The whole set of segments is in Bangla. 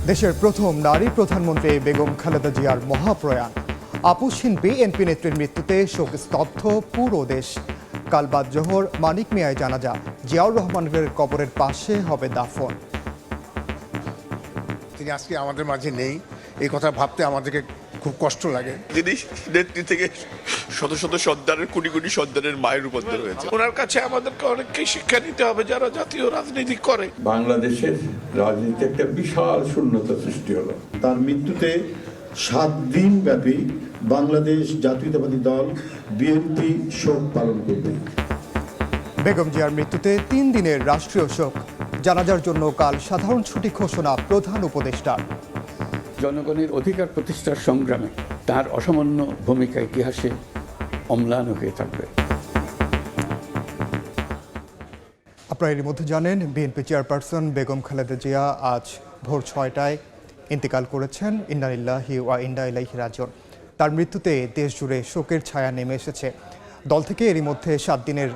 দেশের প্রথম নারী প্রধানমন্ত্রী বেগম খালেদা জিয়ার মহাপ্রয়াণ। আপসহীন বিএনপি নেত্রীর মৃত্যুতে শোকস্তব্ধ পুরো দেশ। কাল বাদ জোহর মানিক মিয়ায় জানাজা, জিয়াউর রহমানের কবরের পাশে হবে দাফন। তিনি আজকে আমাদের মাঝে নেই, এই কথা ভাবতে আমাদেরকে খুব কষ্ট লাগে। যিনি নেত্রী থেকে শত শত সন্তানের, কোটি কোটি সন্তানের মায়ের রূপান্তর হয়েছে। ওনার কাছে আমাদেরকে অনেককেই শিক্ষা নিতে হবে যারা জাতীয় রাজনীতি করে। বাংলাদেশের রাজনীতি একটা বিশাল শূন্যতা সৃষ্টি হলো। তার মৃত্যুতে 7 দিন ব্যাপী বাংলাদেশ জাতীয়তাবাদী দল বিএনপি শোক পালন করবে। বেগম জিয়ার মৃত্যুতে 3 দিনের রাষ্ট্রীয় শোক। জানাজার জন্য কাল সাধারণ ছুটি ঘোষণা প্রধান উপদেষ্টার। জনগণের অধিকার প্রতিষ্ঠার সংগ্রামে তার অসামান্য ভূমিকা ইতিহাসে অম্লান হয়ে থাকবে। আপনারা এর মধ্যে জানেন, বিএনপি চেয়ারপারসন বেগম খালেদা জিয়া আজ ভোর 6টায় ইন্তেকাল করেছেন। ইন্না লিল্লাহি ওয়া ইন্না ইলাইহি রাজিউন। তার মৃত্যুতে দেশ জুড়ে শোকের ছায়া নেমে এসেছে। দল থেকে এরই মধ্যে 7 দিনের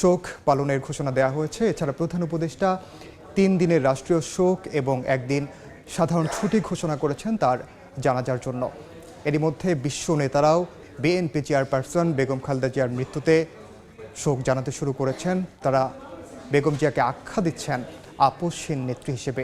শোক পালনের ঘোষণা দেওয়া হয়েছে। এছাড়া প্রধান উপদেষ্টা 3 দিনের রাষ্ট্রীয় শোক এবং 1 দিন সাধারণ ছুটি ঘোষণা করেছেন তার জানাজার জন্য। এরই মধ্যে বিশ্ব নেতারাও বিএনপি চেয়ারপারসন বেগম খালেদা জিয়ার মৃত্যুতে শোক জানাতে শুরু করেছেন। তারা বেগম জিয়াকে আখ্যা দিচ্ছেন আপসহীন নেত্রী হিসেবে।